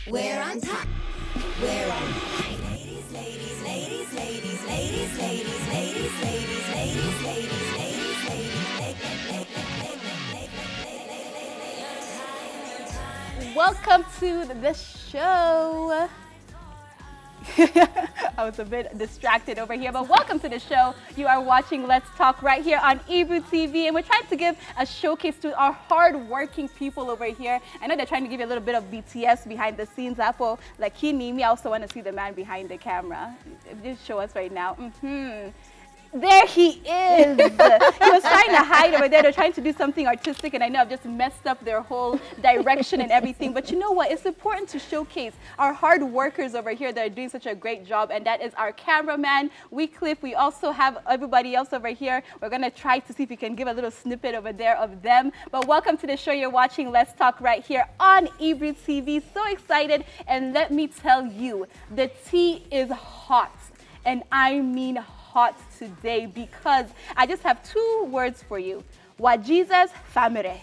We're on top. We're on ladies, ladies, ladies, ladies, ladies, ladies, ladies, ladies, ladies, ladies, ladies, ladies. Welcome to the show. I was a bit distracted over here, but welcome to the show. You are watching Let's Talk right here on Ebru TV, and we're trying to give a showcase to our hard-working people over here. I know they're trying to give you a little bit of BTS behind the scenes. Apple, like I also want to see the man behind the camera. Just show us right now. There he is. He was trying to hide over there. They're trying to do something artistic, and I know I've just messed up their whole direction and everything. But you know what? It's important to showcase our hard workers over here that are doing such a great job, and that is our cameraman, Wycliffe. We also have everybody else over here. We're going to try to see if we can give a little snippet over there of them. But welcome to the show. You're watching Let's Talk right here on Ebru TV. So excited, and let me tell you, the tea is hot, and I mean hot today, because I just have two words for you. Wajesus family.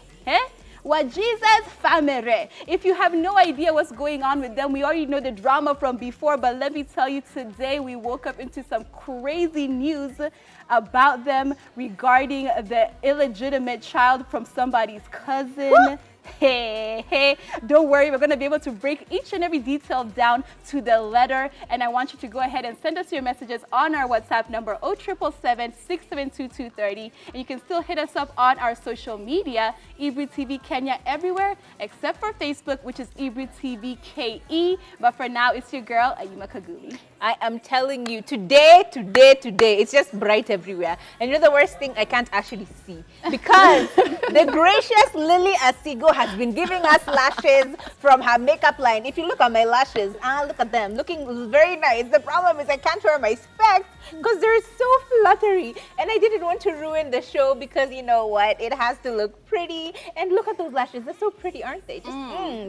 Wajesus family. If you have no idea what's going on with them, we already know the drama from before, but let me tell you, today we woke up into some crazy news about them regarding the illegitimate child from somebody's cousin. Hey, don't worry, we're going to be able to break each and every detail down to the letter, and I want you to go ahead and send us your messages on our WhatsApp number 0777-672-230, and you can still hit us up on our social media, Ebru TV Kenya everywhere except for Facebook, which is Ebru TV KE. But for now, it's your girl Ayuma Kaguli. I am telling you, today, it's just bright everywhere. And you know the worst thing, I can't actually see, because the gracious Lily Asigo has been giving us lashes from her makeup line. If you look at my lashes, look at them, looking very nice. The problem is I can't wear my specs because they're so fluttery. And I didn't want to ruin the show because, you know what, it has to look pretty. And look at those lashes, they're so pretty, aren't they? Just,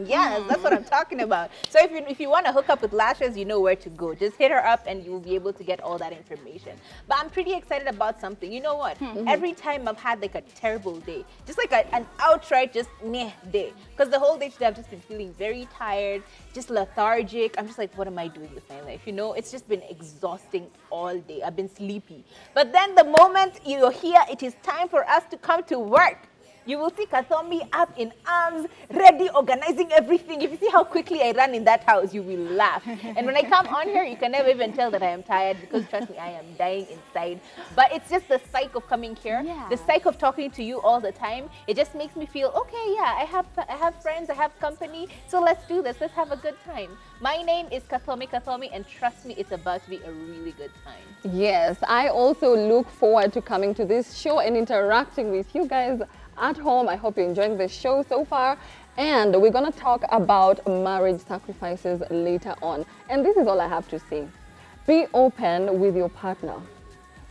yes, that's what I'm talking about. So if you want to hook up with lashes, you know where to go. Just hit her up and you'll be able to get all that information. But I'm pretty excited about something. You know what? Every time I've had like a terrible day, just like an outright just meh day, because the whole day today I've just been feeling very tired, just lethargic. I'm just like, what am I doing with my life? You know, it's just been exhausting all day. I've been sleepy. But then the moment you're here, it is time for us to come to work. You will see Kathomi up in arms, ready, organizing everything. If you see how quickly I run in that house, you will laugh. And when I come on here, you can never even tell that I am tired, because trust me, I am dying inside. But it's just the psych of coming here, the psych of talking to you all the time. It just makes me feel, okay, yeah, I have friends, I have company, so let's do this. Let's have a good time. My name is Kathomi, and trust me, it's about to be a really good time. Yes, I also look forward to coming to this show and interacting with you guys at home. I hope you're enjoying the show so far, and we're going to talk about marriage sacrifices later on. And this is all I have to say. Be open with your partner.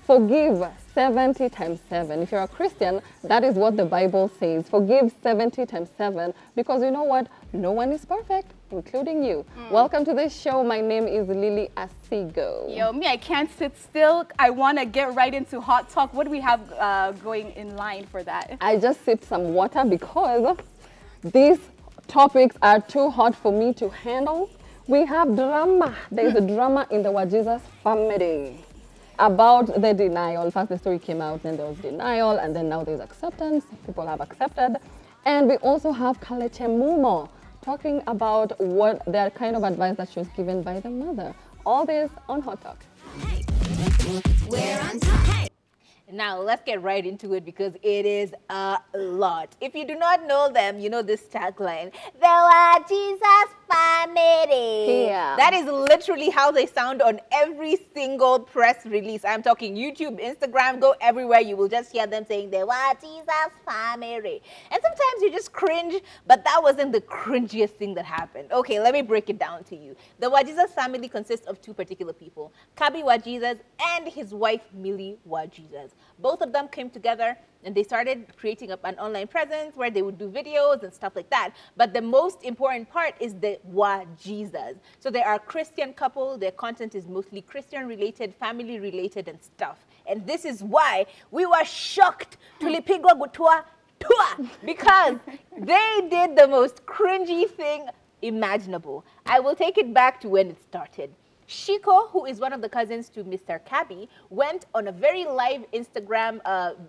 Forgive 70 times 7. If you're a Christian, that is what the Bible says. Forgive 70 times 7, because you know what? No one is perfect, including you. Welcome to the show. My name is Lily Asigo. Yo, me, I can't sit still. I want to get right into Hot Talk. What do we have going in line for that? I just sipped some water because these topics are too hot for me to handle. We have drama. There's a drama in the Wajesus family about the denial. First the story came out, then there was denial, and then now there's acceptance. People have accepted. And we also have Kalekye talking about what the kind of advice that she was given by the mother. All this on Hot Talk. Hey, we're on top. Hey. Now, let's get right into it, because it is a lot. If you do not know them, you know this tagline, the Wajesus family. Yeah. That is literally how they sound on every single press release. I'm talking YouTube, Instagram, go everywhere. You will just hear them saying the Wajesus family. And sometimes you just cringe, but that wasn't the cringiest thing that happened. Okay, let me break it down to you. The Wajesus family consists of two particular people, Kabi Wajesus and his wife, Millie Wajesus. Both of them came together and they started creating an online presence where they would do videos and stuff like that. But the most important part is the Wajesus. So they are a Christian couple. Their content is mostly Christian related, family related and stuff. And this is why we were shocked to Lipigwa Gutua because they did the most cringy thing imaginable. I will take it back to when it started. Shiko, who is one of the cousins to Mr. Kabi, went on a very live Instagram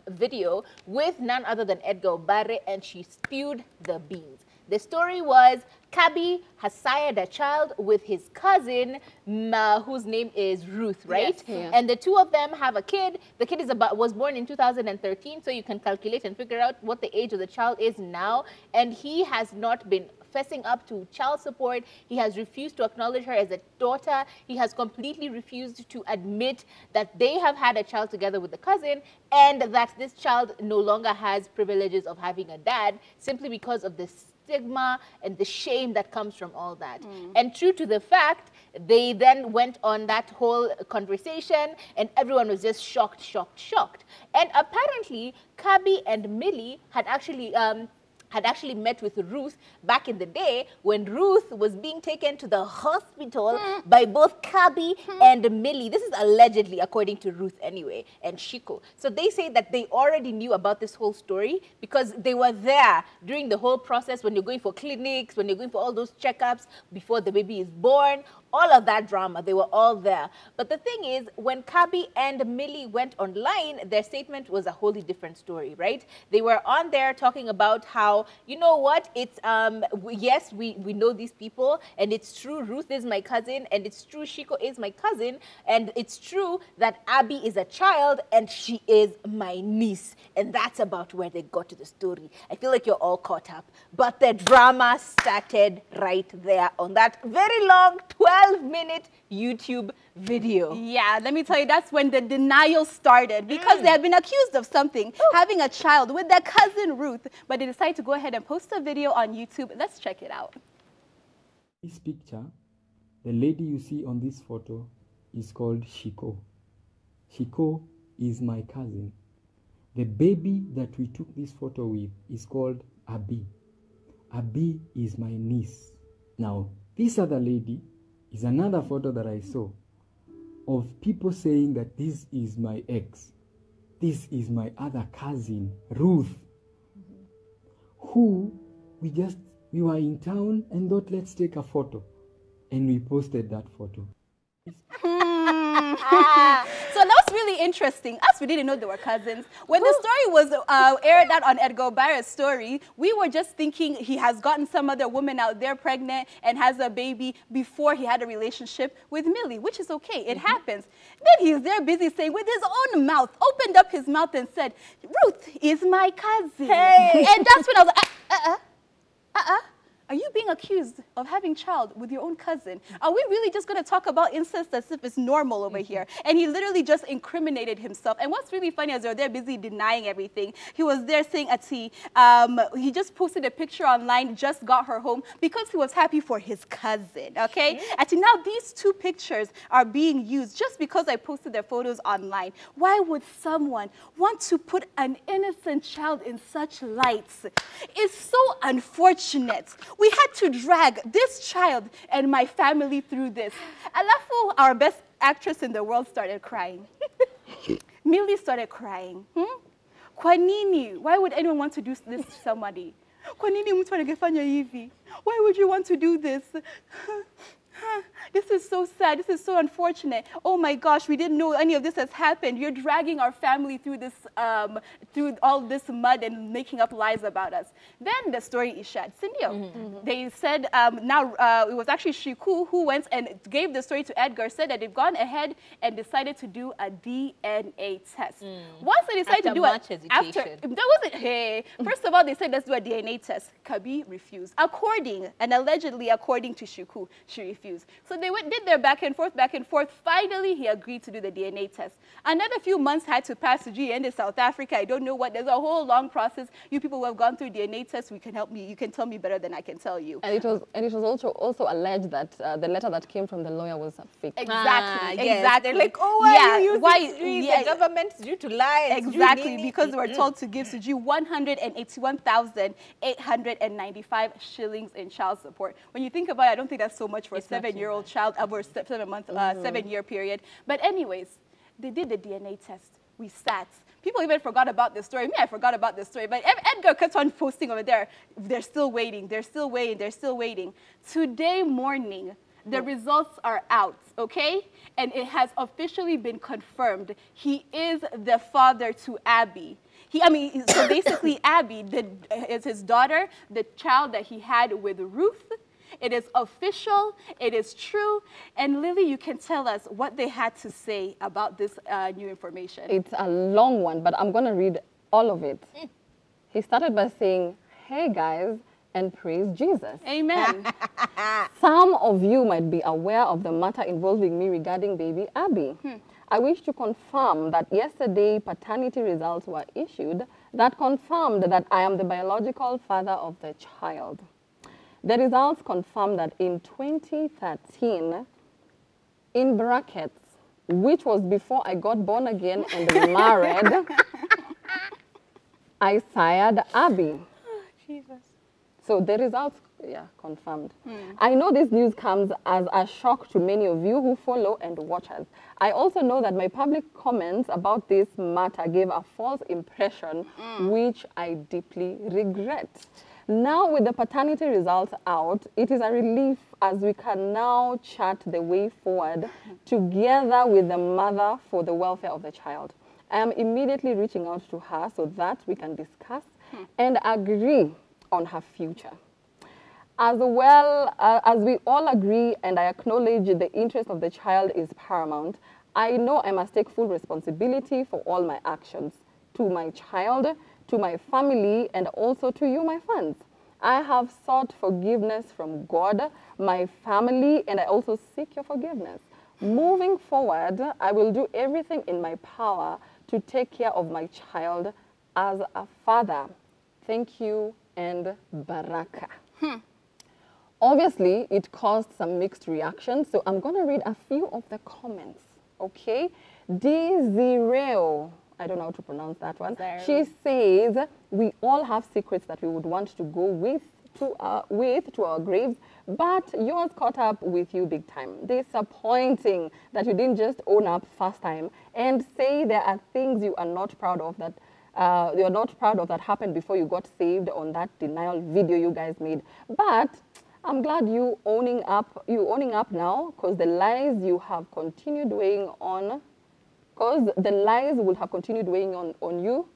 video with none other than Edgar Obare, and she spewed the beans. The story was Kabi has sired a child with his cousin, whose name is Ruth, right? Yes, yeah. And the two of them have a kid. The kid was born in 2013, so you can calculate and figure out what the age of the child is now. And he has not been fessing up to child support. He has refused to acknowledge her as a daughter. He has completely refused to admit that they have had a child together with the cousin and that this child no longer has privileges of having a dad simply because of the stigma and the shame that comes from all that. And true to the fact, they then went on that whole conversation and everyone was just shocked, shocked, shocked. And apparently, Kabi and Millie had actually met with Ruth back in the day when Ruth was being taken to the hospital by both Kabi and Millie. This is allegedly, according to Ruth anyway, and Shiko. So they say that they already knew about this whole story because they were there during the whole process when you're going for clinics, when you're going for all those checkups before the baby is born. All of that drama, they were all there. But the thing is, when Kabi and Millie went online, their statement was a wholly different story, right? They were on there talking about how, you know what, it's, yes, we know these people, and it's true, Ruth is my cousin, and it's true, Shiko is my cousin, and it's true that Abby is a child, and she is my niece. And that's about where they got to the story. I feel like you're all caught up. But the drama started right there on that very long 12-minute YouTube video. Yeah, let me tell you, that's when the denial started because they had been accused of something, having a child with their cousin Ruth, but they decided to go ahead and post a video on YouTube. Let's check it out. This picture, the lady you see on this photo is called Shiko. Shiko is my cousin. The baby that we took this photo with is called Abby. Abby is my niece. Now, this other lady is another photo that I saw of people saying that this is my ex. This is my other cousin, Ruth, who we were in town and thought, let's take a photo. And we posted that photo. So that was really interesting. Us, we didn't know they were cousins. When the story was aired out on Edgar Obare's story, we were just thinking he has gotten some other woman out there pregnant and has a baby before he had a relationship with Millie, which is okay. It happens. Then he's there busy saying with his own mouth, opened up his mouth and said, Ruth is my cousin. Hey. And that's when I was like, are you being accused of having child with your own cousin? Are we really just going to talk about incest as if it's normal over here? And he literally just incriminated himself. And what's really funny is they're busy denying everything. He was there saying, he just posted a picture online, just got her home because he was happy for his cousin, okay? And now these two pictures are being used just because I posted their photos online. Why would someone want to put an innocent child in such lights? It's so unfortunate. We had to drag this child and my family through this. Alafu, our best actress in the world, started crying. Millie started crying. Kwa nini? Why would anyone want to do this to somebody? Kwa nini mtu anagefanya hivi? Why would you want to do this? This is so sad. This is so unfortunate. Oh my gosh, we didn't know any of this has happened. You're dragging our family through this, through all this mud and making up lies about us. Then the story is shared. Cindy, they said it was actually Shiku who went and gave the story to Edgar, said that they've gone ahead and decided to do a DNA test. Once they decided to do it, first of all, they said let's do a DNA test. Kabi refused. Allegedly according to Shiku, she refused. So they did their back and forth. Finally, he agreed to do the DNA test. Another few months had to pass to G in South Africa. I don't know what. There's a whole long process. You people who have gone through DNA tests, we can help me. You can tell me better than I can tell you. And it was also alleged that the letter that came from the lawyer was fake. Exactly. Yes. Exactly. They're like, oh, why are you using the government's due to lie? Exactly, because they were told to give Suji 181,895 shillings in child support. When you think about it, I don't think that's so much for a 7-year-old child over a 7-year period. But anyways, they did the DNA test. We sat. People even forgot about this story. Me, I forgot about this story. But Edgar kept on posting over there. They're still waiting. They're still waiting. They're still waiting. Today morning, the results are out, okay? And it has officially been confirmed. He is the father to Abby. So basically Abby is his daughter, the child that he had with Ruth. It is official, it is true. And Lily, you can tell us what they had to say about this new information. It's a long one, but I'm going to read all of it. He started by saying, hey guys, and praise Jesus. Amen. Some of you might be aware of the matter involving me regarding baby Abby. I wish to confirm that yesterday paternity results were issued that confirmed that I am the biological father of the child. The results confirm that in 2013, in brackets, which was before I got born again and married, I sired Abby. Jesus. So the results, confirmed. I know this news comes as a shock to many of you who follow and watch us. I also know that my public comments about this matter gave a false impression, which I deeply regret. Now with the paternity results out, it is a relief as we can now chart the way forward together with the mother for the welfare of the child. I am immediately reaching out to her so that we can discuss and agree on her future. As well as we all agree and I acknowledge the interest of the child is paramount, I know I must take full responsibility for all my actions to my child, to my family, and also to you, my fans. I have sought forgiveness from God, my family, and I also seek your forgiveness. Moving forward, I will do everything in my power to take care of my child as a father. Thank you and Baraka. Obviously, it caused some mixed reactions, so I'm going to read a few of the comments, okay? Dezireo, I don't know how to pronounce that one. She says, we all have secrets that we would want to go with to our graves, but yours caught up with you big time. Disappointing that you didn't just own up first time and say there are things you are not proud of that you're not proud of that happened before you got saved on that denial video you guys made. But I'm glad you owning up now, because the lies you have continued weighing on, will have continued weighing on you,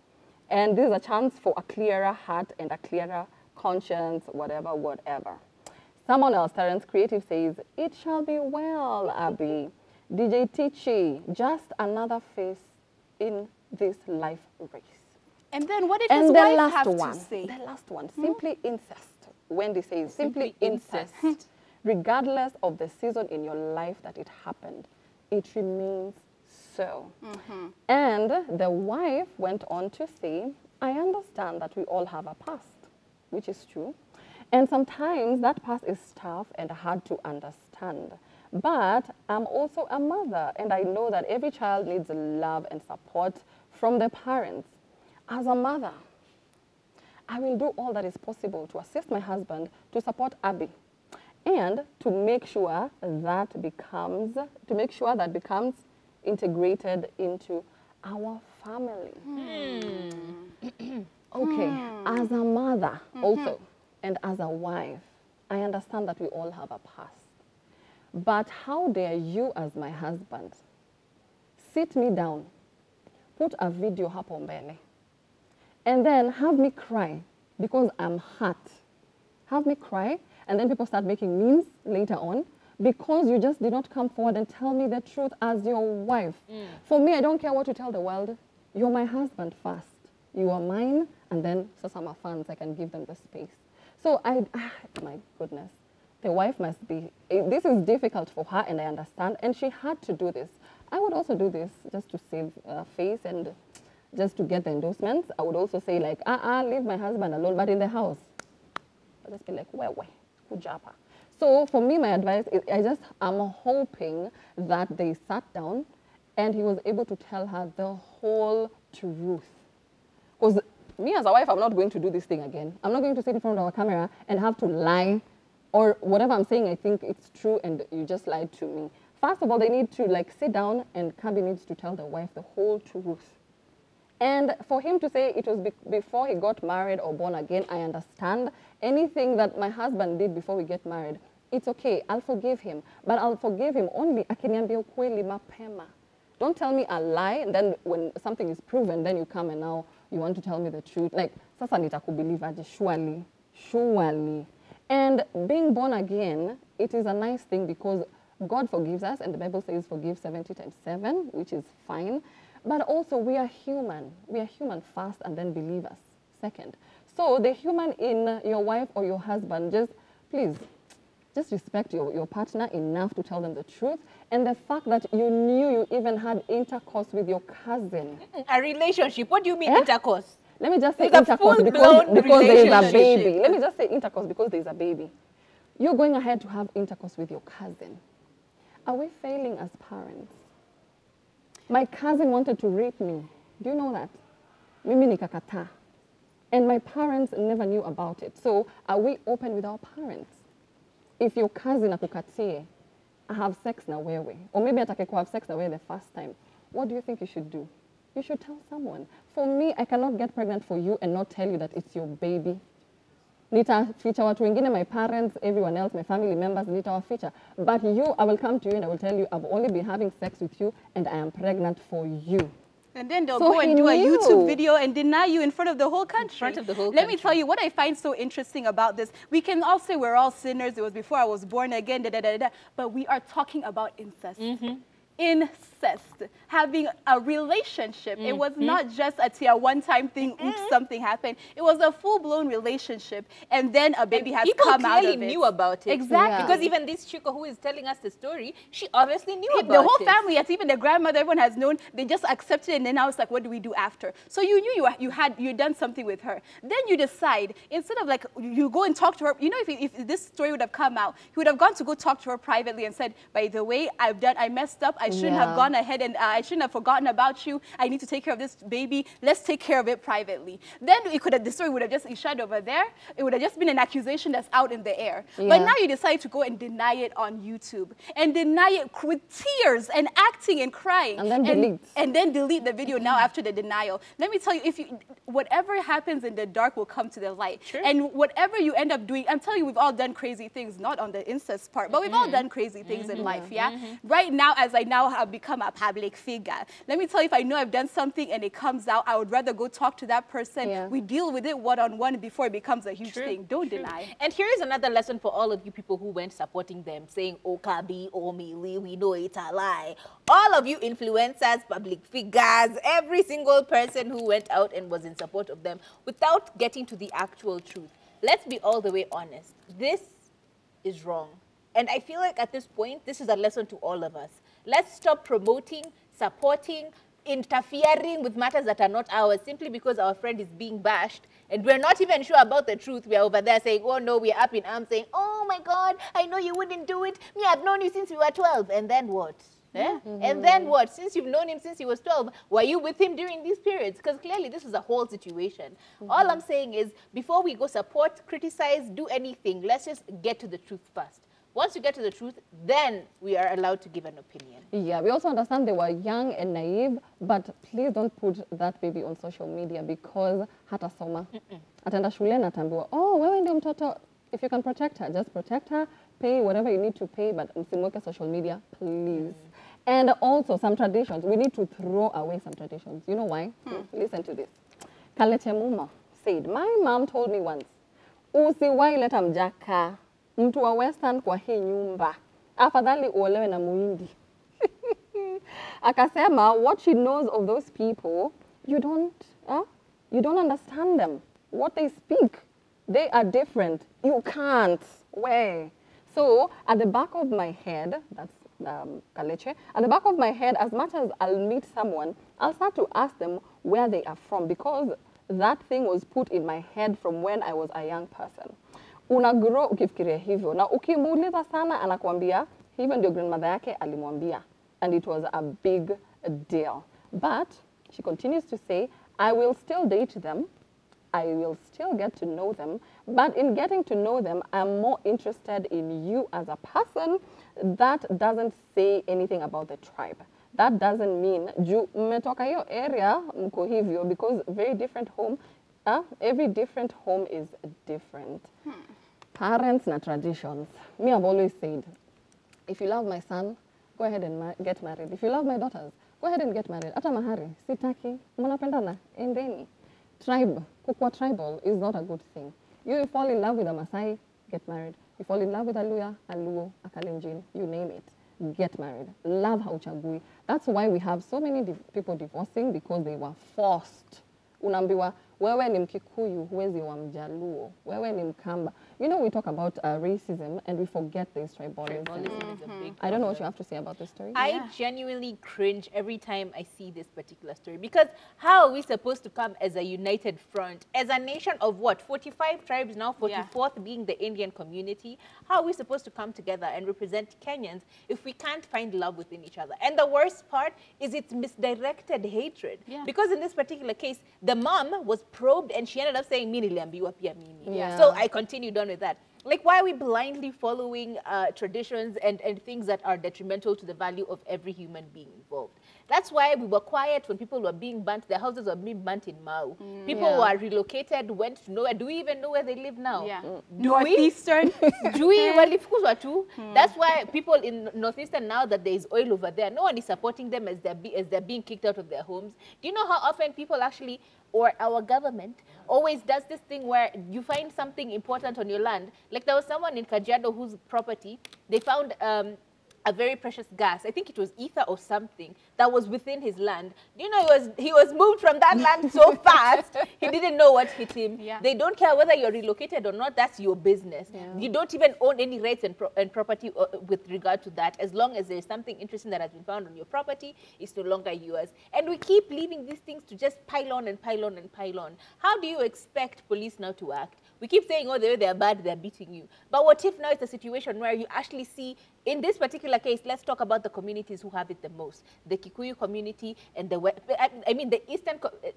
and this is a chance for a clearer heart and a clearer conscience, whatever. Someone else, Terence Creative, says, it shall be well, Abby. DJ Tichi, just another face in this life race. And then what did his wife have to say? The last one, simply incest. Wendy says, simply incest. Regardless of the season in your life that it happened, it remains so. And the wife went on to say, I understand that we all have a past, which is true. And sometimes that past is tough and hard to understand. But I'm also a mother, and I know that every child needs love and support from the parents. As a mother, I will do all that is possible to assist my husband to support Abby and to make sure that becomes integrated into our family. Okay, as a mother also and as a wife, I understand that we all have a past. But how dare you as my husband sit me down, put a video hapo mbele, and then have me cry because I'm hurt. Have me cry, and then people start making memes later on because you just did not come forward and tell me the truth as your wife. For me, I don't care what you tell the world. You're my husband first. You are mine, and then so some are fans, I can give them the space. So my goodness, the wife must be, this is difficult for her, and I understand, and she had to do this. I would also do this just to save face and just to get the endorsements. I would also say like, leave my husband alone, but in the house, I'll just be like, where, kujapa. So for me, my advice is I'm hoping that they sat down and he was able to tell her the whole truth. Because me as a wife, I'm not going to do this thing again. I'm not going to sit in front of a camera and have to lie, or whatever I'm saying, I think it's true and you just lied to me. First of all, they need to like sit down, and Kabi needs to tell the wife the whole truth. And for him to say it was before he got married or born again, I understand. Anything that my husband did before we get married, it's okay, I'll forgive him. But I'll forgive him only akiniambia ukweli mapema. Don't tell me a lie, and then when something is proven, then you come and now you want to tell me the truth. Like, sasa nitakubelieve aje, surely, surely. And being born again, it is a nice thing because God forgives us, and the Bible says forgive 70 times 7, which is fine. But also, we are human. We are human first, and then believers second. So the human in your wife or your husband, please, just respect your partner enough to tell them the truth. And the fact that you knew you even had intercourse with your cousin. A relationship? What do you mean intercourse? Let me just say Like intercourse because there is a baby. Let me just say intercourse because there is a baby. You're going ahead to have intercourse with your cousin. Are we failing as parents? My cousin wanted to rape me. Do you know that? Mimi nikakata. And my parents never knew about it. So are we open with our parents? If your cousin akukatie, I have sex na wewe, or maybe atake have sex na wewe the first time, what do you think you should do? You should tell someone. For me, I cannot get pregnant for you and not tell you that it's your baby. Nitaficha watu wengine, my parents, everyone else, my family members, nitawaficha. But you, I will come to you and I will tell you, I've only been having sex with you and I am pregnant for you. And then they'll go and do a YouTube video and deny you in front of the whole country. In front of the whole country. Let me tell you what I find so interesting about this. We can all say we're all sinners. It was before I was born again, but we are talking about incest. Incest, having a relationship. It was not just a one-time thing, oops, something happened. It was a full-blown relationship, and then a baby has come out of it. People clearly knew about it. Exactly. Yeah. Because even this Chico who is telling us the story, she obviously knew about it. The whole family, yes, even the grandmother, everyone has known. They just accepted it, and then now it's like, what do we do after? So you knew you'd done something with her. Then you decide, instead of like, you go and talk to her, you know, if this story would have come out, he would have gone to go talk to her privately and said, by the way, I messed up. I shouldn't have gone ahead and I shouldn't have forgotten about you. I need to take care of this baby. Let's take care of it privately. Then the story would have just issued over there. It would have just been an accusation that's out in the air. Yeah. But now you decide to go and deny it on YouTube and deny it with tears and acting and crying. And then delete. And then delete the video now after the denial. Let me tell you, whatever happens in the dark will come to the light. True. And whatever you end up doing, I'm telling you, we've all done crazy things, not on the incest part, but we've all done crazy things in life, yeah? Right now, as I now have become a public figure, let me tell you, if I know I've done something and it comes out, I would rather go talk to that person. Yeah. We deal with it one-on-one before it becomes a huge thing. Don't deny. And here is another lesson for all of you people who went supporting them, saying, oh, Kabi, oh, Mili, we know it's a lie. All of you influencers, public figures, every single person who went out and was in support of them without getting to the actual truth. Let's be all the way honest. This is wrong. And I feel like at this point, this is a lesson to all of us. Let's stop promoting, supporting, interfering with matters that are not ours simply because our friend is being bashed and we're not even sure about the truth. We are over there saying, oh no, we're up in arms saying, oh my God, I know you wouldn't do it. Me, I've known you since we were 12. And then what? And then what? Since you've known him since he was 12, were you with him during these periods? Because clearly this is a whole situation. All I'm saying is, before we go support, criticize, do anything, let's just get to the truth first. Once you get to the truth, then we are allowed to give an opinion. Yeah, we also understand they were young and naive, but please don't put that baby on social media because hata soma. Atenda shule na tambiwa, oh, wewe ndio mtoto. If you can protect her, just protect her, pay whatever you need to pay, but msimweke social media, please. And also some traditions, we need to throw away some traditions. You know why? Listen to this. Kalekye Muma said, my mom told me once, usiwahi leta mjaka mtu wa Western kwa hii nyumba. Afadhali uolewe na Muhindi. Akasema, what she knows of those people, you don't understand them. What they speak, they are different. You can't. Where? So, at the back of my head, that's Kalekye, at the back of my head, as much as I'll meet someone, I'll start to ask them where they are from because that thing was put in my head from when I was a young person. Unagrow ukifikiria hivyo na ukimuuliza sana anakuambia hivyo ndio grandmother yake alimwambia, and it was a big deal. But she continues to say, I will still date them, I will still get to know them, but in getting to know them, I'm more interested in you as a person that doesn't say anything about the tribe, that doesn't mean juu mmetoka hiyo area mko hivyo, because very different home, every different home is different. Parents na traditions. Me, I've always said, if you love my son, go ahead and get married. If you love my daughters, go ahead and get married. Ata mahari, sitaki, mnapendana, endeni. Tribe, kukua tribal is not a good thing. You fall in love with a Masai, get married. You fall in love with a Luya, a Luo, a Kalenjin, you name it, get married. Love hauchagui. That's why we have so many people divorcing, because they were forced. Unambiwa, wewe ni Mkikuyu, huwezi wa Mjaluo, wewe ni Mkamba. You know, we talk about racism and we forget this tribalism. Tribalism is a big I don't know what you have to say about this story. I genuinely cringe every time I see this particular story, because how are we supposed to come as a united front, as a nation of what, 45 tribes now, 44th being the Indian community? How are we supposed to come together and represent Kenyans if we can't find love within each other? And the worst part is it's misdirected hatred. Because in this particular case, the mom was probed and she ended up saying, "Mini liambiwa pia mimi." So I continued on with that. Like, why are we blindly following traditions and things that are detrimental to the value of every human being involved? That's why we were quiet when people were being burnt. Their houses were being burnt in Mau. People who are relocated, went to nowhere. Do we even know where they live now? Northeastern. Do we? Walifukuzwa tu. That's why people in Northeastern, now that there is oil over there, no one is supporting them as they're being kicked out of their homes. Do you know how often people actually, or our government, always does this thing where you find something important on your land? Like, there was someone in Kajiado whose property, they found a very precious gas. I think it was ether or something that was within his land. You know, he was moved from that land so fast, he didn't know what hit him. They don't care whether you're relocated or not. That's your business. You don't even own any rights and property with regard to that. As long as there's something interesting that has been found on your property, it's no longer yours. And we keep leaving these things to just pile on and pile on and pile on. How do you expect police now to act? We keep saying, oh, they're bad, they're beating you. But what if now it's a situation where you actually see, in this particular case, let's talk about the communities who have it the most. The Kikuyu community and the the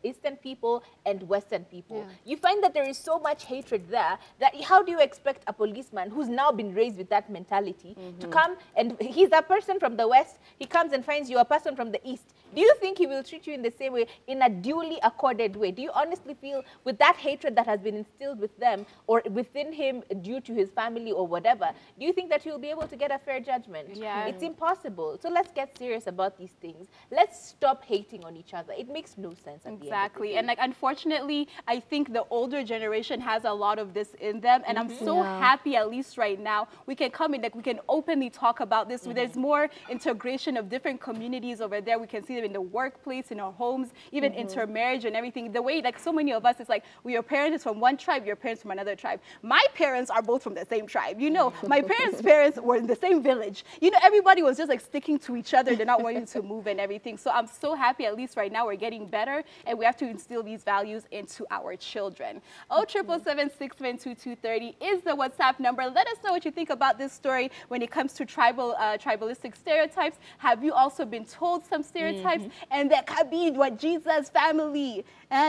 Eastern people and Western people. You find that there is so much hatred there that how do you expect a policeman who's now been raised with that mentality to come, and he's a person from the West, he comes and finds you a person from the East. Do you think he will treat you in the same way, in a duly accorded way? Do you honestly feel, with that hatred that has been instilled with them or within him due to his family or whatever, do you think that he will be able to get a fair judgment? It's impossible. So let's get serious about these things. Let's stop hating on each other. It makes no sense at the end of the day. And like, unfortunately, I think the older generation has a lot of this in them, and I'm so happy, at least right now, we can come in, like, we can openly talk about this. There's more integration of different communities over there. We can see them in the workplace, in our homes, even intermarriage and everything. The way, like, so many of us, it's like, your parents is from one tribe, your parents from another tribe. My parents are both from the same tribe. You know, my parents' parents were in the same village. You know, everybody was just like sticking to each other. They're not wanting to move and everything. So I'm so happy, at least right now, we're getting better, and we have to instill these values into our children. 077-612-230 is the WhatsApp number. Let us know what you think about this story when it comes to tribalistic stereotypes. Have you also been told some stereotypes? And the Kabi, Wajesus family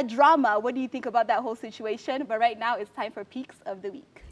drama. What do you think about that whole situation? But right now, it's time for Peaks of the Week.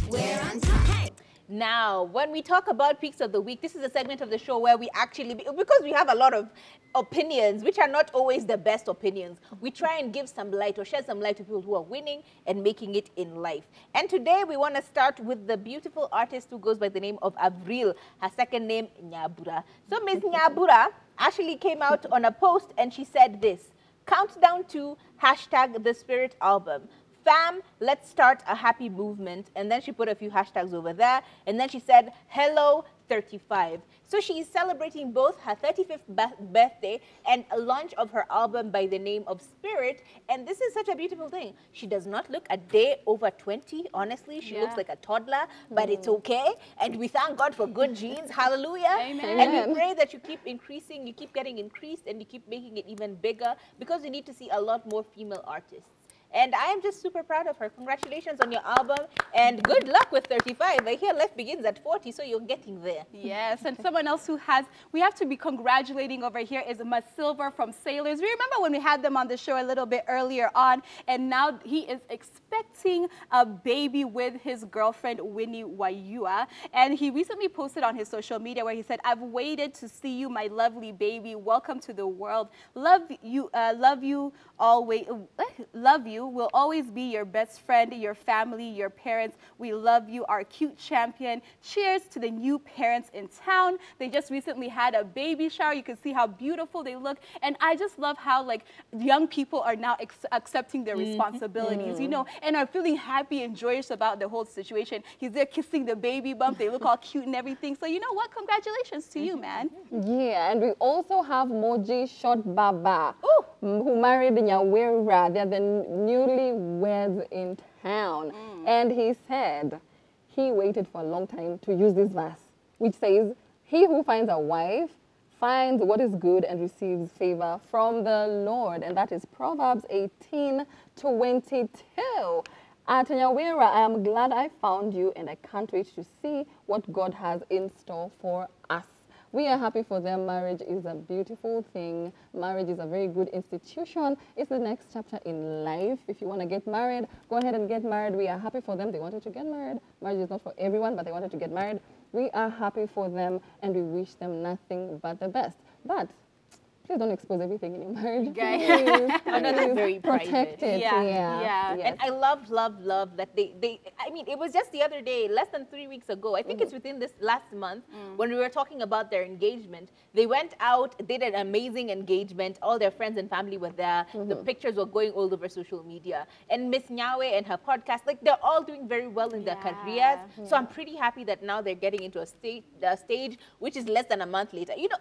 We're on time. Now, when we talk about Peaks of the Week, this is a segment of the show where we actually, because we have a lot of opinions, which are not always the best opinions, we try and give some light or shed some light to people who are winning and making it in life. And today, we want to start with the beautiful artist who goes by the name of Avril, her second name, Nyabura. So Ms. Nyabura actually came out on a post and she said this: countdown to #The Spirit album. Fam, let's start a happy movement. And then she put a few hashtags over there. And then she said, hello, 35. So she is celebrating both her 35th birthday and a launch of her album by the name of Spirit. And this is such a beautiful thing. She does not look a day over 20. Honestly, she looks like a toddler, but it's okay. And we thank God for good genes. Hallelujah. Amen. And we pray that you keep increasing, you keep getting increased, and you keep making it even bigger, because we need to see a lot more female artists. And I am just super proud of her. Congratulations on your album, and good luck with 35. I hear life begins at 40, so you're getting there. Yes, and someone else who we have to be congratulating over here is Silver from Sailors. We remember when we had them on the show a little bit earlier on, and now he is expecting a baby with his girlfriend, Winnie Wayua. And he recently posted on his social media where he said, "I've waited to see you, my lovely baby. Welcome to the world. Love you always. Love you. Will always be your best friend, your family, your parents. We love you, our cute champion. Cheers to the new parents in town." They just recently had a baby shower. You can see how beautiful they look. And I just love how like young people are now accepting their responsibilities, you know, and are feeling happy and joyous about the whole situation. He's there kissing the baby bump. They look all cute and everything. So you know what? Congratulations to you, man. Yeah, and we also have Moji Shot Baba, who married Nyawera. They're the newlyweds in town. And he said he waited for a long time to use this verse, which says, "He who finds a wife finds what is good and receives favor from the Lord." And that is Proverbs 18:22. Nyawera, I am glad I found you, and I can't wait to see what God has in store for us. We are happy for them. Marriage is a beautiful thing. Marriage is a very good institution. It's the next chapter in life. If you want to get married, go ahead and get married. We are happy for them. They wanted to get married. Marriage is not for everyone, but they wanted to get married. We are happy for them, and we wish them nothing but the best. But please don't expose everything in your marriage. Guys, that's very protect private. it. Yeah. Yes. And I love that I mean, it was just the other day, less than 3 weeks ago, I think it's within this last month, when we were talking about their engagement. They went out, did an amazing engagement. All their friends and family were there. The pictures were going all over social media. And Miss Nyawe and her podcast, like they're all doing very well in their careers. So I'm pretty happy that now they're getting into a stage which is less than a month later. You know,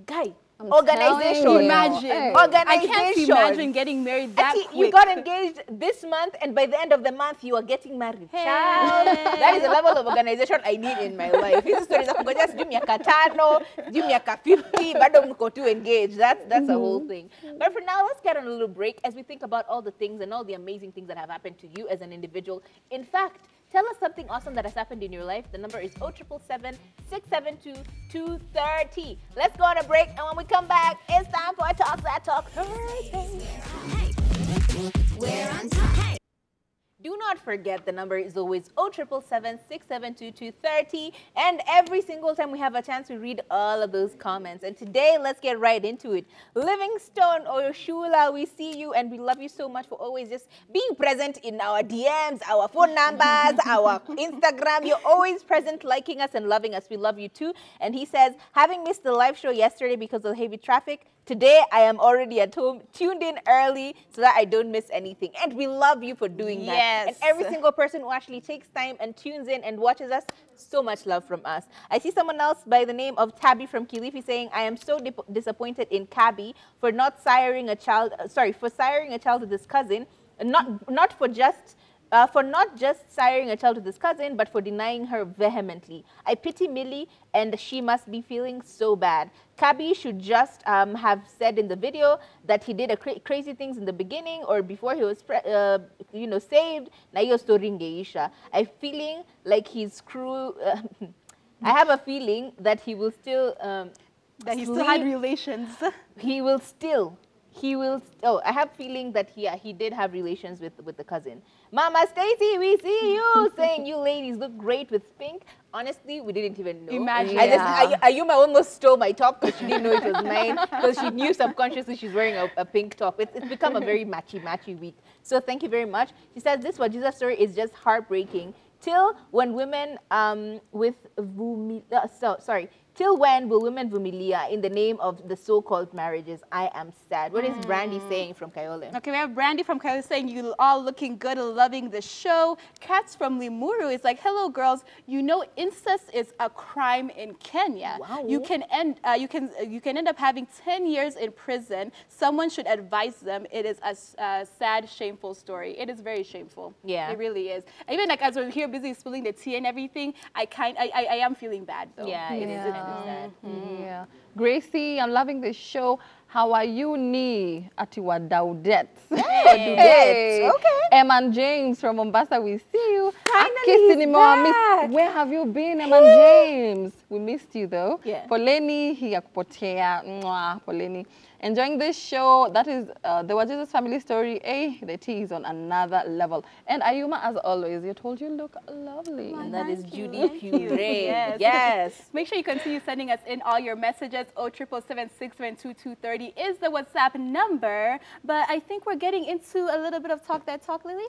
guy, organization. Imagine. Organization. I can't imagine getting married that quick. You got engaged this month, and by the end of the month, you are getting married. Child, that is the level of organization I need in my life. Hizi stories za kungoja sijui miaka 5, sijui miaka 50, bado mko tu engaged. That's a whole thing. But for now, let's get on a little break as we think about all the things and all the amazing things that have happened to you as an individual. In fact, tell us something awesome that has happened in your life. The number is 0777-672-230. Let's go on a break, and when we come back, it's time for Talk That Talk Thursday. We're on time. Do not forget the number is always 0777-672-230. And every single time we have a chance to read all of those comments. And today, let's get right into it. Livingstone or Shula, we see you and we love you so much for always just being present in our DMs, our phone numbers, our Instagram. You're always present, liking us and loving us. We love you too. And he says, having missed the live show yesterday because of heavy traffic, today, I am already at home, tuned in early so that I don't miss anything. And we love you for doing that. Yes. And every single person who actually takes time and tunes in and watches us, so much love from us. I see someone else by the name of Tabby from Kilifi saying, I am so disappointed in Kabi for not siring a child, for siring a child with his cousin, for not just siring a child with his cousin, but for denying her vehemently. I pity Millie, and she must be feeling so bad. Kabi should just have said in the video that he did crazy things in the beginning or before he was, saved. Na hiyo story ingeisha. I'm feeling like he's I have a feeling that he will still that he still had relations. I have a feeling that he did have relations with the cousin. Mama Stacy, we see you, saying you ladies look great with pink. Honestly, we didn't even know. Imagine. Ayuma almost stole my top because she didn't know it was mine, because she knew subconsciously she's wearing a pink top. It's become a very matchy week. So thank you very much. She says this Wajesus story is just heartbreaking. Till when will women vumilia in the name of the so-called marriages? I am sad. What is Brandy saying from Kayole? Okay, we have Brandy from Kayole saying, you all looking good and loving the show. Katz from Limuru is like, hello girls, you know incest is a crime in Kenya. Wow. You can end up having 10 years in prison. Someone should advise them. It is a sad, shameful story. It is very shameful. Yeah. It really is. Even like as we're here busy spilling the tea and everything, I am feeling bad though. Yeah, it is. Yeah. Gracie, I'm loving this show. How are you, ni? Atiwa Daudet. Hey. Okay. Eman James from Mombasa, we see you. Finally he's back. Where have you been, Eman James? We missed you though. Yeah. Poleni, hiyakupotea. Mwah, Poleni. Enjoying this show. That is the Wajesus family story. The tea is on another level. And Ayuma, as always, you told you look lovely. And that is Thank Judy you. Puree. Yes. Yes. Make sure you continue sending us in all your messages. 07776722230 is the WhatsApp number. But I think we're getting into a little bit of talk that talk, Lily.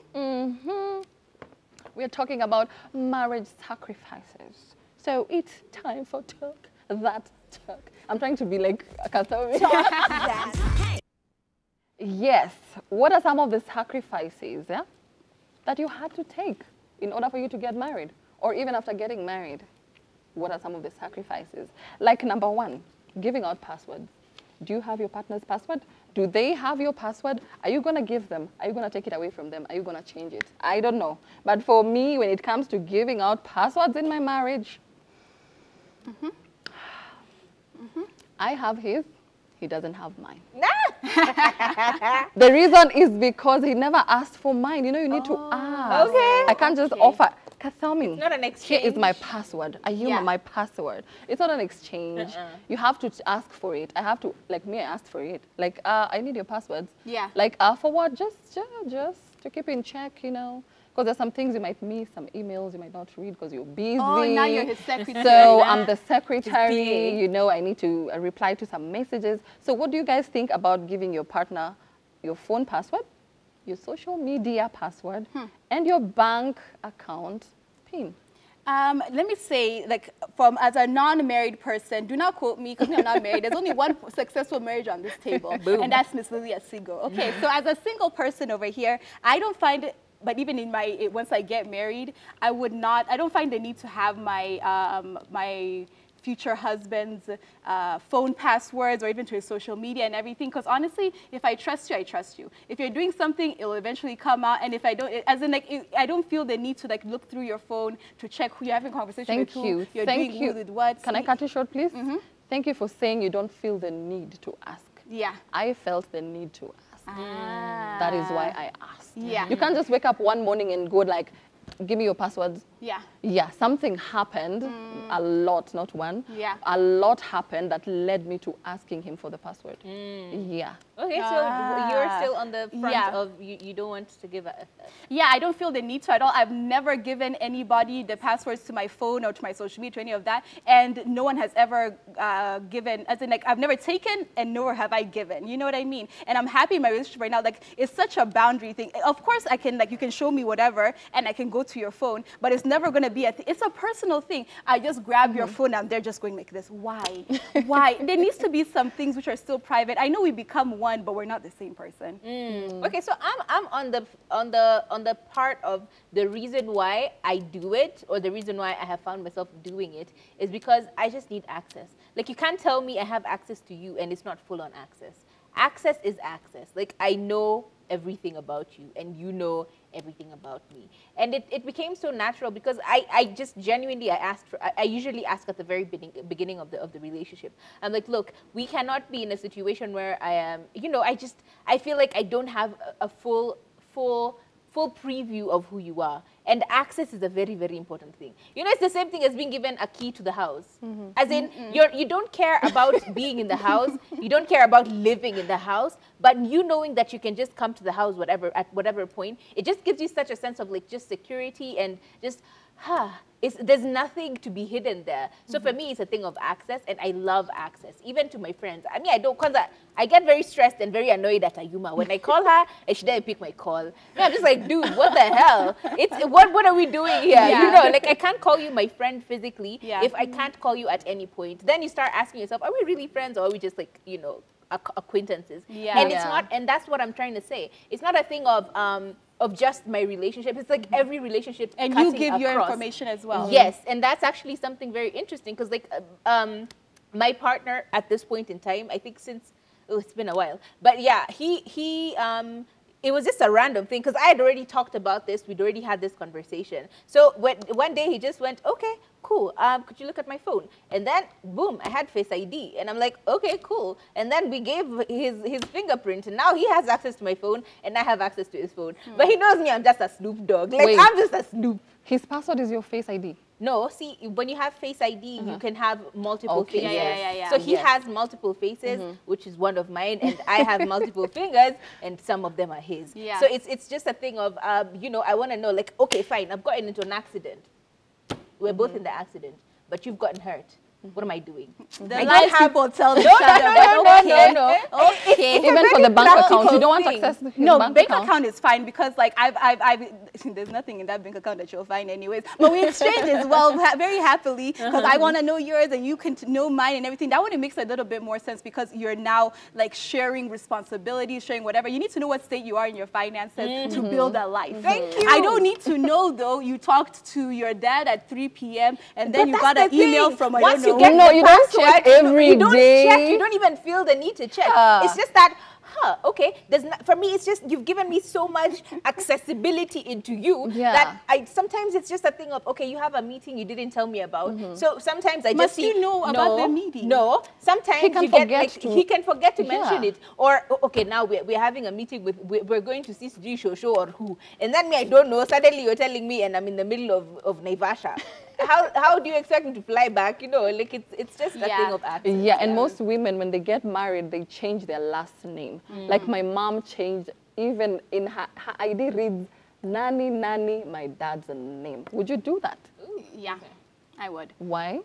We're talking about marriage sacrifices. So it's time for talk that talk. I'm trying to be like a Kathomi. Yes. What are some of the sacrifices that you had to take in order for you to get married? Or even after getting married? What are some of the sacrifices? Like number one, giving out passwords. Do you have your partner's password? Do they have your password? Are you going to give them? Are you going to take it away from them? Are you going to change it? I don't know. But for me, when it comes to giving out passwords in my marriage, I have his, he doesn't have mine. The reason is because he never asked for mine. You know, you need to ask. Okay. I can't just offer. Kathomi, Not an exchange. here is my password. Ayuma, my password. It's not an exchange. You have to ask for it. I have to, like me, I asked for it. Like, I need your passwords. Yeah. Like, for what? Just to keep in check, you know. Because there's some things you might miss, some emails you might not read because you're busy. Oh, now you're his secretary. So I'm the secretary, PA. you know, I need to reply to some messages. So what do you guys think about giving your partner your phone password, your social media password, and your bank account PIN? Let me say, like, as a non-married person, do not quote me because I'm not married. There's only one successful marriage on this table, and that's Miss Lily as single. Okay, so as a single person over here, I don't find it. But even in once I get married, I don't find the need to have my my future husband's phone passwords or even to his social media and everything. Because honestly, if I trust you, I trust you. If you're doing something, it'll eventually come out. And if I don't, I don't feel the need to like look through your phone to check who you're having conversation with, who you're doing who with what. Can I cut you short, please? Thank you for saying you don't feel the need to ask. Yeah. I felt the need to ask. That is why I asked. Yeah. You can't just wake up one morning and go like, give me your passwords. Yeah. Yeah, something happened, a lot, not one. Yeah. A lot happened that led me to asking him for the password. Yeah. Okay, so you're still on the front Yeah. of you don't want to give a... Yeah, I don't feel the need to at all. I've never given anybody the passwords to my phone or to my social media, to any of that. And no one has ever given, as in like, I've never taken and nor have I given. You know what I mean? And I'm happy in my relationship right now. Like, it's such a boundary thing. Of course, I can, like, you can show me whatever and I can go to your phone, but it's never going to be it's a personal thing. I just grab your phone and they're just going like this. Why? Why? There needs to be some things which are still private. I know we become one, but we're not the same person. Okay, so I'm on the part of the reason why I do it, or the reason why I have found myself doing it, is because I just need access. Like, you can't tell me I have access to you and it's not full on access. Access is access. Like, I know everything about you and you know everything about me. And it became so natural because I just genuinely, I usually ask at the very beginning of the relationship. I'm like, look, we cannot be in a situation where I am, you know, I feel like I don't have a full preview of who you are. And access is a very, very important thing. You know, it's the same thing as being given a key to the house. As in, you don't care about being in the house, you don't care about living in the house, but you knowing that you can just come to the house at whatever point, it just gives you such a sense of like just security and just, there's nothing to be hidden there. So for me, it's a thing of access, and I love access, even to my friends. I mean, because I get very stressed and very annoyed at Ayuma. When I call her, and she doesn't pick my call. You know, I'm just like, dude, what the hell? What are we doing here? Yeah. You know, like, I can't call you my friend physically if I can't call you at any point. Then you start asking yourself, are we really friends, or are we just like, you know, acquaintances? Yeah. And it's not, and that's what I'm trying to say. It's not a thing of just my relationship. It's like every relationship. And you cutting give your across. information as well. Yes, and that's actually something very interesting because, like, my partner at this point in time, I think since it's been a while, but yeah, he it was just a random thing because I had already talked about this. We'd already had this conversation. So one day he just went, okay, cool. Could you look at my phone? And then boom, I had Face ID, and I'm like, okay, cool. And then we gave his fingerprint, and now he has access to my phone, and I have access to his phone. But he knows me. I'm just a Snoop Dogg. Like Wait. I'm just a Snoop. His password is your Face ID. No, see, when you have Face ID, you can have multiple Okay. faces. Yeah. So he has multiple faces, which is one of mine, and I have multiple fingers, and some of them are his. Yeah. So it's just a thing of, you know, I want to know, like, okay, fine, I've gotten into an accident. We're both in the accident, but you've gotten hurt. What am I doing? The I lies don't have- people tell each No, other. but okay. no. Okay. It's a Even for very the bank practical account, you don't want thing. access to his No, bank bank account. account is fine because like I've there's nothing in that bank account that you'll find anyways. But we exchange as well very happily because I want to know yours and you can know mine and everything. That one it makes a little bit more sense because you're now like sharing responsibilities, sharing whatever. You need to know what state you are in your finances to build a life. Thank you. I don't need to know though. You talked to your dad at 3 p.m. and then But you got that's an the email thing. from I Once don't you know. get No, the you don't password, check every you don't check. day. You don't even feel the need to check. Yeah. It's just that, okay, there's not, for me, it's just you've given me so much accessibility into you Yeah. that sometimes it's just a thing of, okay, you have a meeting you didn't tell me about. So sometimes I Must just see, you know about the meeting? No, sometimes He can you get forget like to- he can forget to mention Yeah. it, or okay, now we're having a meeting with we're going to see Sijui Shosho or who, and then me I don't know. Suddenly you're telling me, and I'm in the middle of Naivasha. How do you expect me to fly back? You know, like it's just a Yeah. thing of accent. Yeah, and most women, when they get married, they change their last name. Like my mom changed, even in her ID reads Nani, my dad's name. Would you do that? Yeah, I would. Why?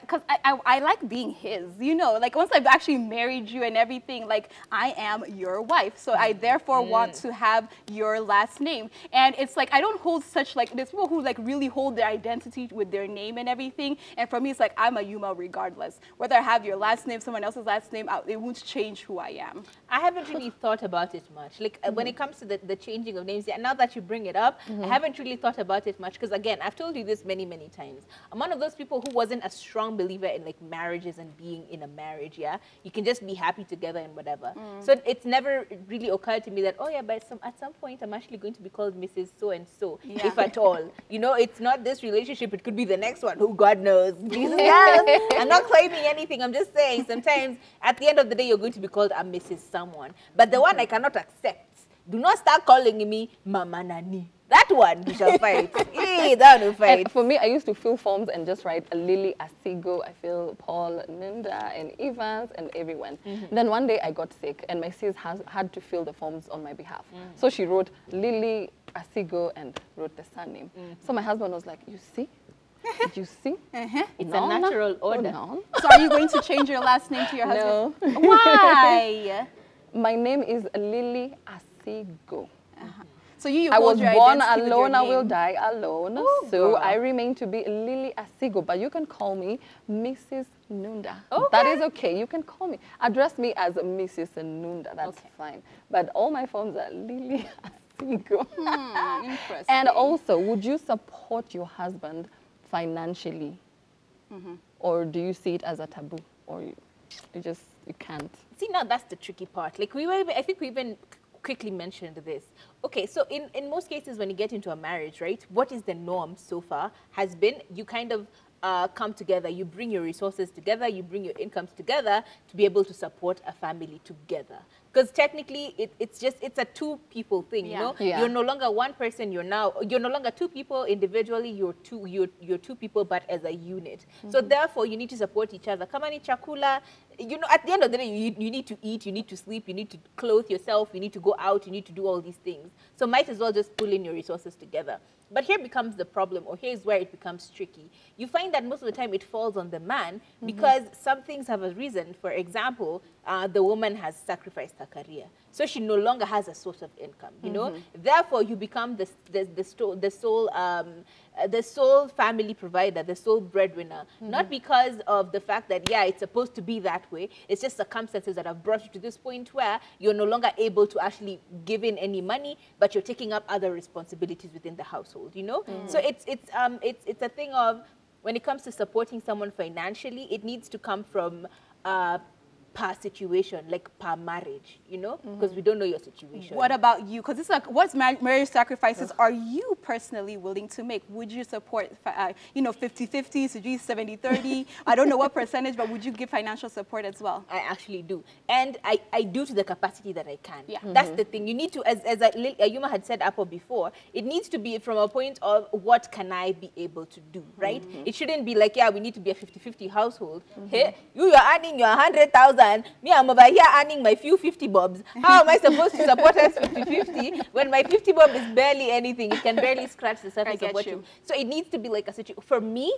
Because I like being his, you know, like once I've actually married you and everything, like I am your wife. So I therefore want to have your last name. And it's like, I don't hold such like, there's people who like really hold their identity with their name and everything. And for me, it's like, I'm a Yuma regardless. Whether I have your last name, someone else's last name, it won't change who I am. I haven't really thought about it much. Like when it comes to the changing of names, yeah, now that you bring it up, I haven't really thought about it much because again, I've told you this many times. I'm one of those people who wasn't a strong believer in like marriages and being in a marriage. Yeah, you can just be happy together and whatever. So it's never really occurred to me that, oh yeah, but at some point I'm actually going to be called Mrs. So and so, Yeah. if at all. You know, it's not this relationship. It could be the next one. Who God knows. Jesus knows. I'm not claiming anything. I'm just saying sometimes at the end of the day you're going to be called a Mrs. someone. But the one I cannot accept. Do not start calling me Mama Nani. That one we shall fight. That will fight. And for me, I used to fill forms and just write Lily Asigo. I feel Paul, Ninda, and Evans, and everyone. Then one day I got sick, and my sis had to fill the forms on my behalf. So she wrote Lily Asigo and wrote the surname. So my husband was like, "You see? Did you see? It's a natural order. No. So are you going to change your last name to your husband? No. Why? My name is Lily Asigo. So you I hold was your born identity with your alone, I will name. die alone. Ooh, So girl. I remain to be Lily Asigo, but you can call me Mrs. Nunda. Okay. That is okay. You can call me. Address me as Mrs. Nunda. That's Okay. fine. But all my forms are Lily Asigo. Interesting. And also, would you support your husband financially? Or do you see it as a taboo? Or you can't? See, now that's the tricky part. Like I think we even quickly mentioned this. Okay, so in most cases when you get into a marriage, right, what is the norm so far has been you kind of come together, you bring your resources together, you bring your incomes together to be able to support a family together. Because technically it's a two people thing, you know? Yeah. You're no longer one person, you're no longer two people individually, you're two people but as a unit. So therefore you need to support each other. Kama ni chakula, you know, at the end of the day you need to eat, you need to sleep, you need to clothe yourself, you need to go out, you need to do all these things. So might as well just pull in your resources together. But here becomes the problem, or here's where it becomes tricky. You find that most of the time it falls on the man because some things have a reason. For example, the woman has sacrificed her career, so she no longer has a source of income. You know, therefore you become the sole family provider, the sole breadwinner. Not because of the fact that it's supposed to be that way. It's just circumstances that have brought you to this point where you're no longer able to actually give in any money, but you're taking up other responsibilities within the household. You know, so it's a thing of when it comes to supporting someone financially, it needs to come from per situation, like per marriage, you know, because we don't know your situation. What about you? Because it's like, what marriage sacrifices are you personally willing to make? Would you support, you know, 50-50, 70-30? I don't know what percentage, but would you give financial support as well? I actually do. And I do to the capacity that I can. Yeah. That's the thing. You need to, as Ayuma had said Apple before, it needs to be from a point of what can I be able to do, right? It shouldn't be like, yeah, we need to be a 50-50 household. Hey, you're earning your 100,000, me, I'm over here earning my few 50 bobs. How am I supposed to support us 50-50 when my 50 bob is barely anything? It can barely scratch the surface of what you. So it needs to be like a situation. For me,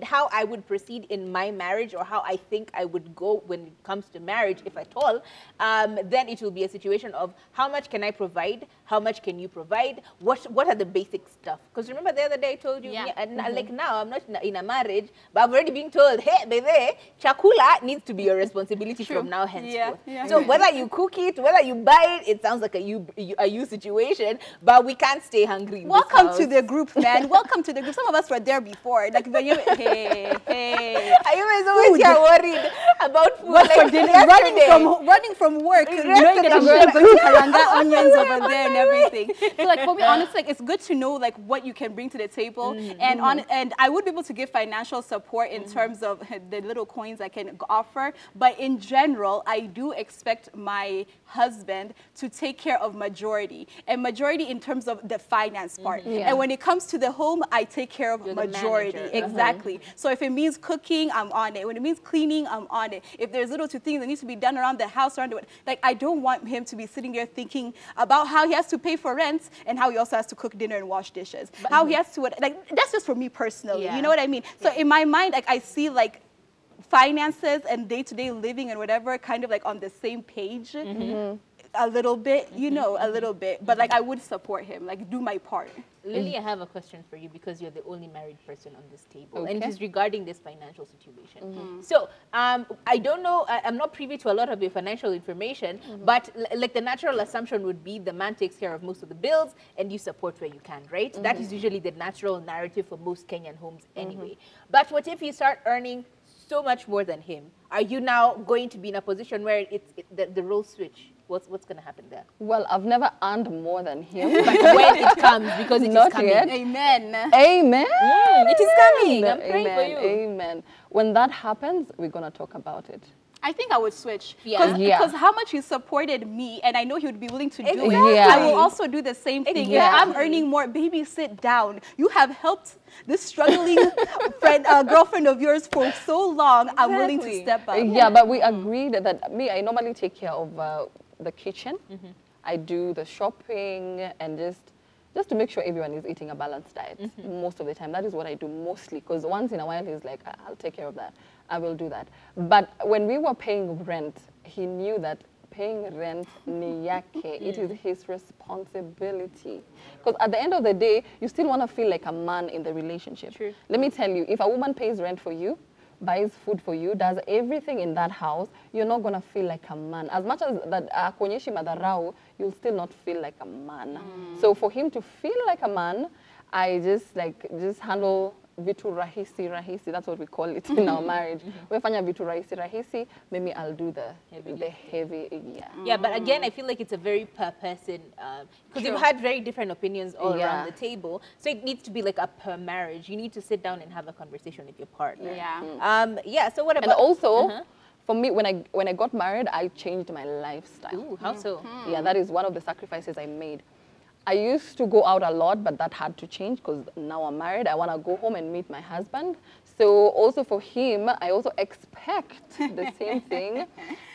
how I would proceed in my marriage, or how I think I would go when it comes to marriage, if at all, then it will be a situation of how much can I provide, how much can you provide, what are the basic stuff. Because remember the other day I told you, like now I'm not in a marriage, but I've already been told, hey, baby, chakula needs to be your responsibility from now henceforth. So whether you cook it, whether you buy it, it sounds like a you situation, but we can't stay hungry in Welcome to the group, man. Welcome to the group. Some of us were there before. Like, when you, hey. Ayuma is always here worried about food. What like for dinner? Running from work, knowing that I'm going to karanga onions over there and everything. So like, for me, honestly, like, it's good to know like what you can bring to the table, and I would be able to give financial support in terms of the little coins I can offer. But in general, I do expect my husband to take care of majority, and majority in terms of the finance part. And when it comes to the home, I take care of majority. Exactly. So if it means cooking, I'm on it. When it means cleaning, I'm on it. If there's little two things that needs to be done around the house, like, I don't want him to be sitting there thinking about how he has to pay for rent and how he also has to cook dinner and wash dishes. How he has to, like, that's just for me personally. You know what I mean? So in my mind, like, I see like finances and day-to-day living and whatever kind of like on the same page. A little bit, you know, a little bit. But like, I would support him, like, do my part. Lily, I have a question for you, because you're the only married person on this table, and it's regarding this financial situation. So I don't know, I'm not privy to a lot of your financial information, but like the natural assumption would be the man takes care of most of the bills and you support where you can, right? That is usually the natural narrative for most Kenyan homes anyway. But what if you start earning so much more than him? Are you now going to be in a position where the roles switch? What's going to happen there? Well, I've never earned more than him. But when it comes, because it is coming. Yet. Amen. Amen. It is coming. I'm praying for you. Amen. When that happens, we're going to talk about it. I think I would switch. Because how much he supported me, and I know he would be willing to do it, I will also do the same thing. If I'm earning more, baby, sit down. You have helped this struggling girlfriend of yours for so long. I'm willing to step up. Yeah, but we agreed that I normally take care of the kitchen. I do the shopping and just to make sure everyone is eating a balanced diet most of the time. That is what I do mostly, because once in a while he's like, I'll take care of that. I will do that. But when we were paying rent, he knew that paying rent ni yake, it is his responsibility. Because at the end of the day, you still want to feel like a man in the relationship. True. Let me tell you, if a woman pays rent for you, buys food for you, does everything in that house, you're not going to feel like a man. As much as that akonyeshi madarau, you'll still not feel like a man. So for him to feel like a man, I just handle vitu rahisi, that's what we call it in our marriage. We fanya vitu rahisi, maybe I'll do the heavy, Yeah, but again, I feel like it's a very per person, because you've had very different opinions all around the table. So it needs to be like a per marriage. You need to sit down and have a conversation with your partner. So what about... And also, for me, when I got married, I changed my lifestyle. Ooh, how so? Yeah, that is one of the sacrifices I made. I used to go out a lot, but that had to change because now I'm married. I want to go home and meet my husband. So also for him, I also expect the same thing.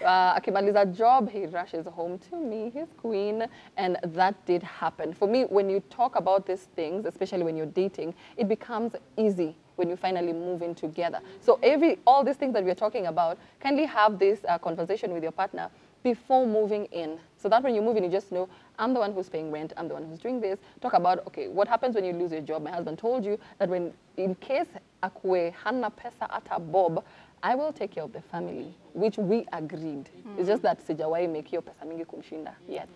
Akimaliza job, he rushes home to me, his queen, and that did happen. For me, when you talk about these things, especially when you're dating, it becomes easy when you finally move in together. So all these things that we're talking about, kindly have this conversation with your partner before moving in. So that when you move in, you just know, I'm the one who's paying rent, I'm the one who's doing this. Talk about, okay, what happens when you lose your job? My husband told you that in case akwe hana pesa ata bob, I will take care of the family, which we agreed. It's just that sijawai make hiyo pesa mingi kumshinda yet.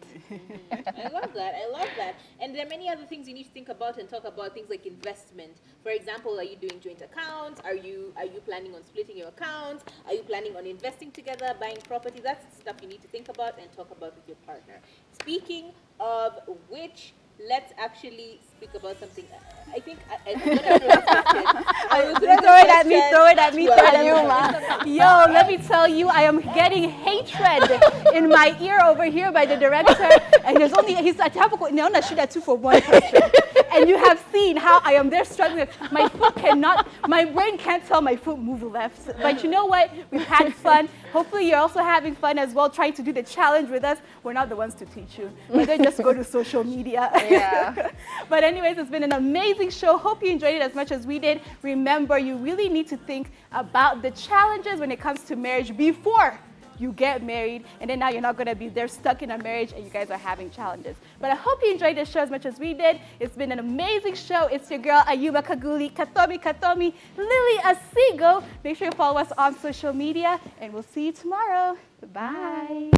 I love that. I love that. And there are many other things you need to think about and talk about, things like investment. For example, are you doing joint accounts? Are you planning on splitting your accounts? Are you planning on investing together, buying property? That's stuff you need to think about and talk about with your partner. Speaking of which, let's actually speak about something. I think Throw it at me, throw it at me, throw it at me. Yo, let me tell you, I am getting hatred in my ear over here by the director. And he's a typical, shoot at 2 for 1 person. And you have seen how I am there struggling. My foot cannot, my brain can't tell my foot move left. But you know what? We've had fun. Hopefully you're also having fun as well, trying to do the challenge with us. We're not the ones to teach you, but then just go to social media. Yeah. But anyways, it's been an amazing show. Hope you enjoyed it as much as we did. Remember, you really need to think about the challenges when it comes to marriage before you get married, and then now you're not going to be there stuck in a marriage and you guys are having challenges. But I hope you enjoyed this show as much as we did. It's been an amazing show. It's your girl, Ayuba Kaguli, Katomi, Lily Asigo. Make sure you follow us on social media, and we'll see you tomorrow. Bye.